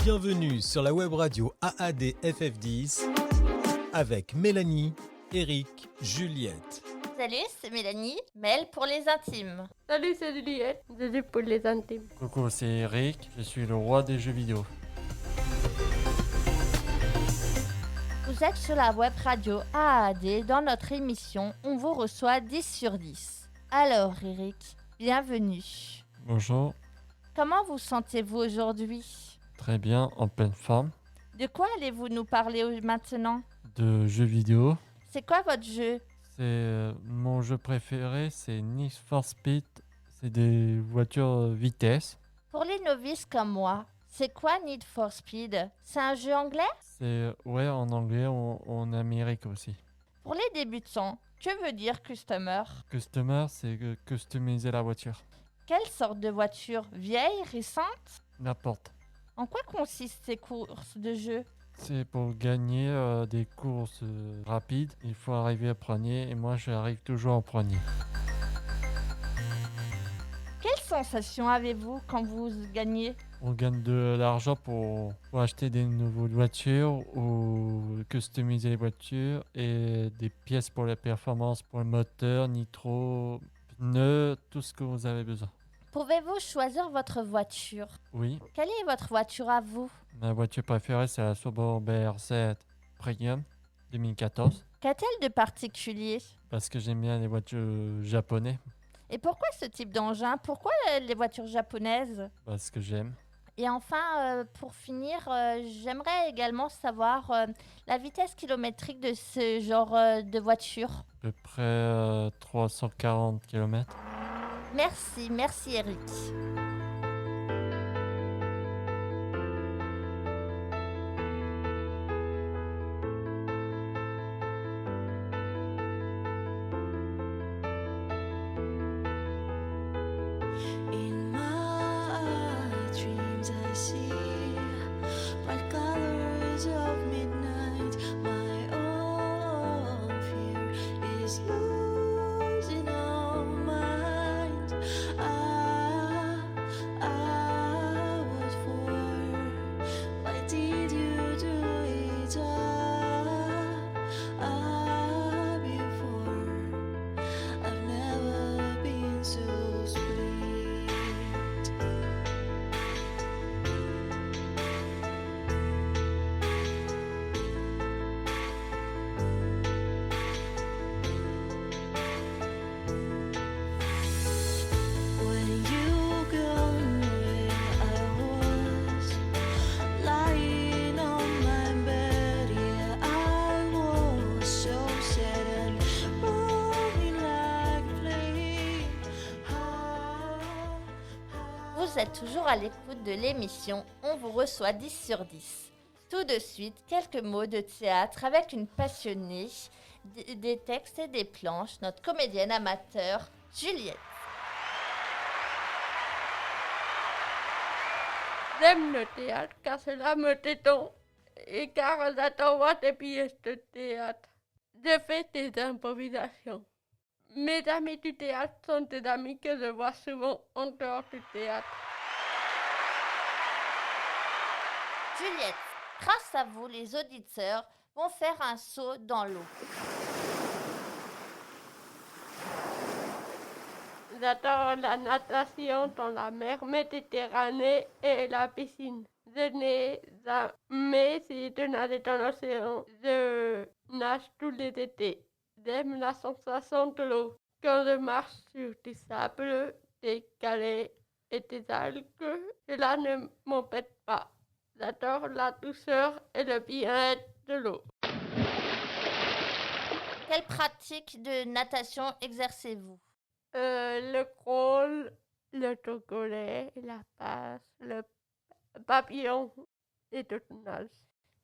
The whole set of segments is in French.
Bienvenue sur la web radio AAD FF10 avec Mélanie, Eric, Juliette. Salut, c'est Mélanie, Mel pour les intimes. Salut, c'est Juliette, Julie pour les intimes. Coucou, c'est Eric, je suis le roi des jeux vidéo. Vous êtes sur la web radio AAD. Dans notre émission, on vous reçoit 10 sur 10. Alors Eric, bienvenue. Bonjour, Comment vous sentez-vous aujourd'hui ? très bien, en pleine forme. De quoi allez-vous nous parler maintenant ? De jeux vidéo. C'est quoi votre jeu ? C'est mon jeu préféré, c'est Need for Speed. C'est des voitures vitesse. Pour les novices comme moi, c'est quoi Need for Speed ? C'est un jeu anglais ? C'est en anglais, en Amérique aussi. Pour les débutants, que veut dire customer ? Customer, c'est customiser la voiture. Quelle sorte de voiture ? Vieille, récente ? N'importe. En quoi consistent ces courses de jeu ? C'est pour gagner des courses rapides. Il faut arriver au premier et moi j'arrive toujours en premier. Quelle sensation avez-vous quand vous gagnez ? On gagne de l'argent pour acheter des nouvelles voitures ou customiser les voitures et des pièces pour la performance, pour le moteur, nitro, pneus, tout ce que vous avez besoin. Pouvez-vous choisir votre voiture ? Oui, Quelle est votre voiture à vous ? ma voiture préférée c'est la Subaru BRZ Premium 2014 Qu'a-t-elle de particulier ? parce que j'aime bien les voitures japonaises, Et pourquoi ce type d'engin ? Pourquoi les voitures japonaises ? parce que j'aime. Et enfin, pour finir, j'aimerais également savoir la vitesse kilométrique de ce genre de voiture. À peu près 340 km. Merci Eric. In my dreams I see bright colors of midnight. My own fear is losing all mind. What for? Why did you do it before? I've never been so split. When you gone away, I was lying on my bed. Yeah, I was so sad and rolling like a flame. Vous êtes toujours à l'écoute de l'émission On vous reçoit 10 sur 10. Tout de suite, quelques mots de théâtre avec une passionnée des textes et des planches, notre comédienne amateur Juliette. J'aime le théâtre car cela me détend et car j'adore voir des pièces de théâtre. Je fais des improvisations. Mes amis du théâtre sont des amis que je vois souvent en dehors du théâtre. Juliette, grâce à vous, les auditeurs vont faire un saut dans l'eau. J'adore la natation dans la mer Méditerranée et la piscine. Je n'ai jamais essayé de nager dans l'océan. Je nage tous les étés. J'aime la sensation de l'eau. Quand je marche sur du sable, des galets et des algues, cela ne m'embête pas. J'adore la douceur et le bien-être de l'eau. Quelle pratique de natation exercez-vous ? Le crawl, le togolais, la passe, le papillon et tout nage.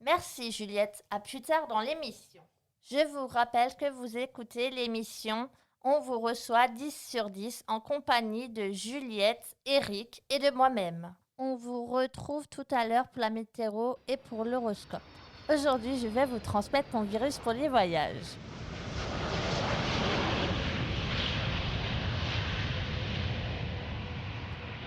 Merci Juliette, à plus tard dans l'émission. Je vous rappelle que vous écoutez l'émission On vous reçoit 10 sur 10 en compagnie de Juliette, Eric et de moi-même. On vous retrouve tout à l'heure pour la météo et pour l'horoscope. Aujourd'hui, je vais vous transmettre mon virus pour les voyages.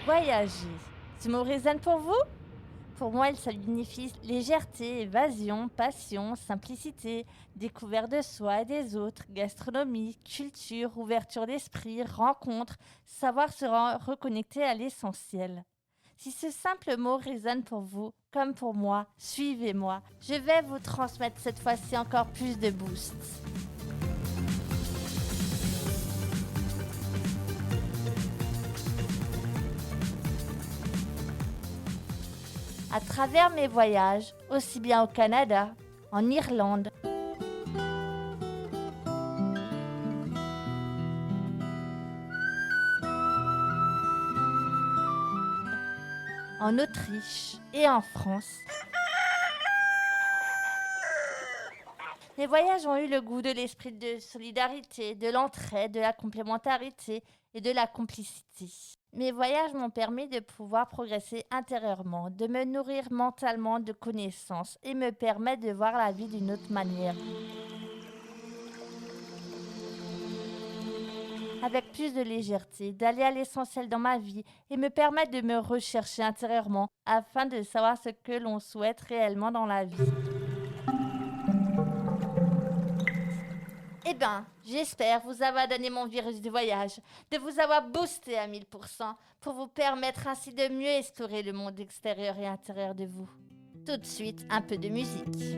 Voyager, ce mot résonne pour vous? Pour moi, il signifie légèreté, évasion, passion, simplicité, découverte de soi et des autres, gastronomie, culture, ouverture d'esprit, rencontre, savoir se reconnecter à l'essentiel. Si ce simple mot résonne pour vous, comme pour moi, suivez-moi. Je vais vous transmettre cette fois-ci encore plus de boost. À travers mes voyages, aussi bien au Canada, en Irlande, en Autriche et en France, mes voyages ont eu le goût de l'esprit de solidarité, de l'entraide, de la complémentarité et de la complicité. Mes voyages m'ont permis de pouvoir progresser intérieurement, de me nourrir mentalement de connaissances et me permettre de voir la vie d'une autre manière. Avec plus de légèreté, d'aller à l'essentiel dans ma vie et me permettre de me rechercher intérieurement afin de savoir ce que l'on souhaite réellement dans la vie. Eh bien, j'espère vous avoir donné mon virus du voyage, de vous avoir boosté à 1000% pour vous permettre ainsi de mieux explorer le monde extérieur et intérieur de vous. Tout de suite, un peu de musique.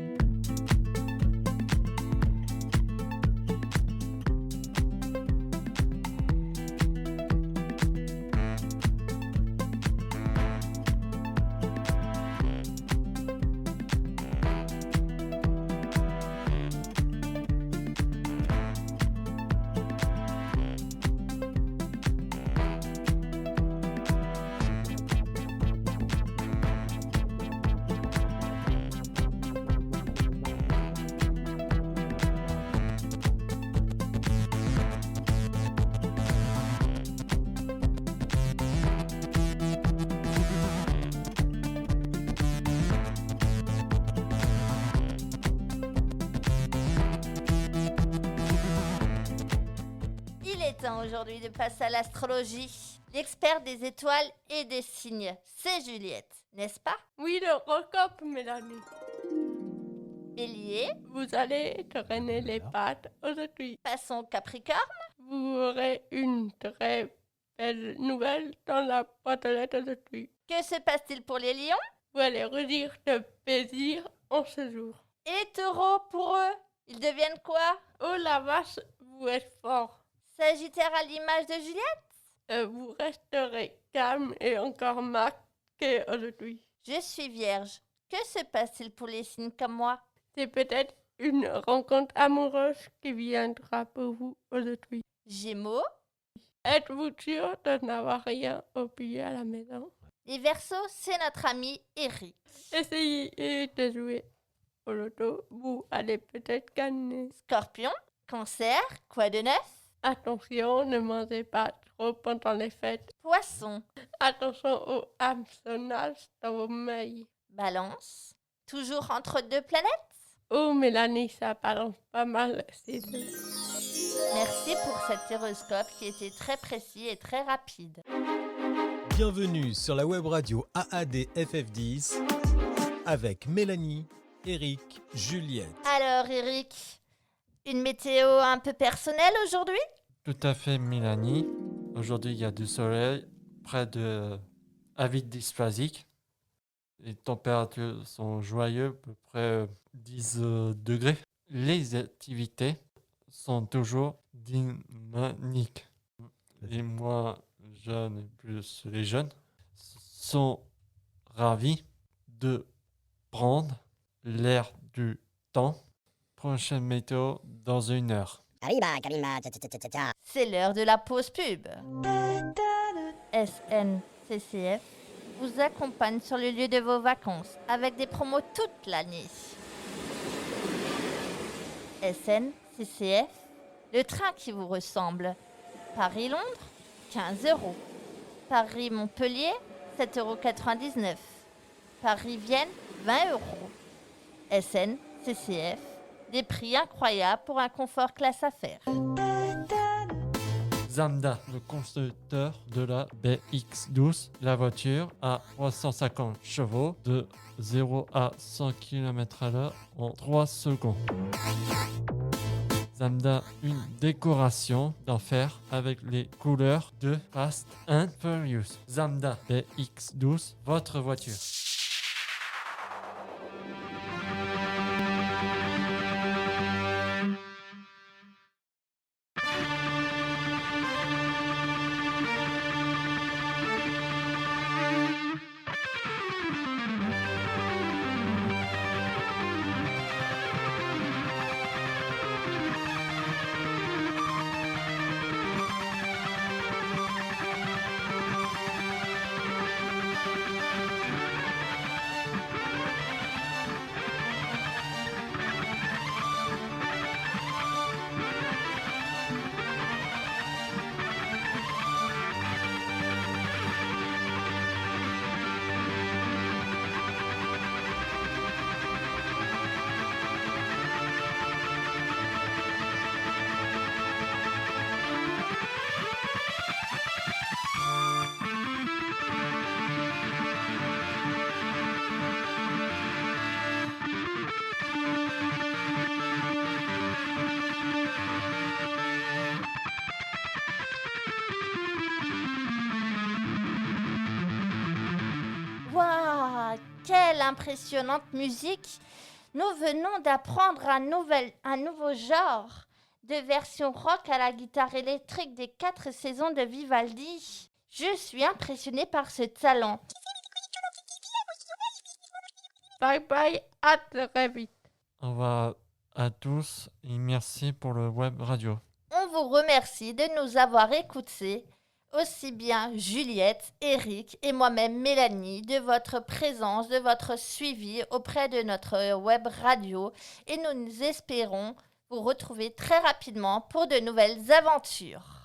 Il est temps aujourd'hui de passer à l'astrologie, l'expert des étoiles et des signes. C'est Juliette, n'est-ce pas? Oui, l'horoscope, Mélanie. Bélier, Vous allez traîner les pattes aujourd'hui. passons au Capricorne, Vous aurez une très belle nouvelle dans la boîte aux lettres aujourd'hui. que se passe-t-il pour les lions? Vous allez redire de plaisir en ce jour. Et les taureaux, pour eux, ils deviennent quoi? Oh la vache, vous êtes fort. Sagittaire à l'image de Juliette? Vous resterez calme et encore marqué aujourd'hui. Je suis vierge. Que se passe-t-il pour les signes comme moi? C'est peut-être une rencontre amoureuse qui viendra pour vous aujourd'hui. Gémeaux, Êtes-vous sûr de n'avoir rien oublié à la maison? les Verseaux, c'est notre ami Eric. Essayez de jouer au loto, vous allez peut-être gagner. Scorpion, Cancer, quoi de neuf? Attention, ne mangez pas trop pendant les fêtes. Poisson, Attention au hameçonnage dans vos mails. Balance, toujours entre deux planètes? Oh Mélanie, ça balance pas mal ces deux. Merci pour cet horoscope qui était très précis et très rapide. Bienvenue sur la web radio AADFF10 avec Mélanie, Eric, Juliette. Alors Eric, une météo un peu personnelle aujourd'hui? Tout à fait, Mélanie. Aujourd'hui, il y a du soleil, près de avis dysphasique. Les températures sont joyeuses, à peu près 10 degrés. Les activités sont toujours dynamiques. Les moins jeunes et plus les jeunes sont ravis de prendre l'air du temps. Prochaine météo dans 1 heure. C'est l'heure de la pause pub. SNCCF vous accompagne sur le lieu de vos vacances avec des promos toute l'année. SNCCF, le train qui vous ressemble. Paris-Londres, 15 €. Paris-Montpellier, 7,99 €. Paris-Vienne, 20 €. SN, CCF, des prix incroyables pour un confort classe affaires. Zamda, le constructeur de la BX12, la voiture à 350 chevaux de 0 à 100 km/h en 3 secondes. Zamda, une décoration d'enfer avec les couleurs de Fast and Furious. Zamda BX12, votre voiture. Waouh, quelle impressionnante musique! Nous venons d'apprendre un nouveau genre de version rock à la guitare électrique des 4 saisons de Vivaldi. Je suis impressionnée par ce talent. Bye bye, à très vite. Au revoir à tous et merci pour le web radio. On vous remercie de nous avoir écoutés, aussi bien Juliette, Eric et moi-même Mélanie, de votre présence, de votre suivi auprès de notre web radio et nous espérons vous retrouver très rapidement pour de nouvelles aventures.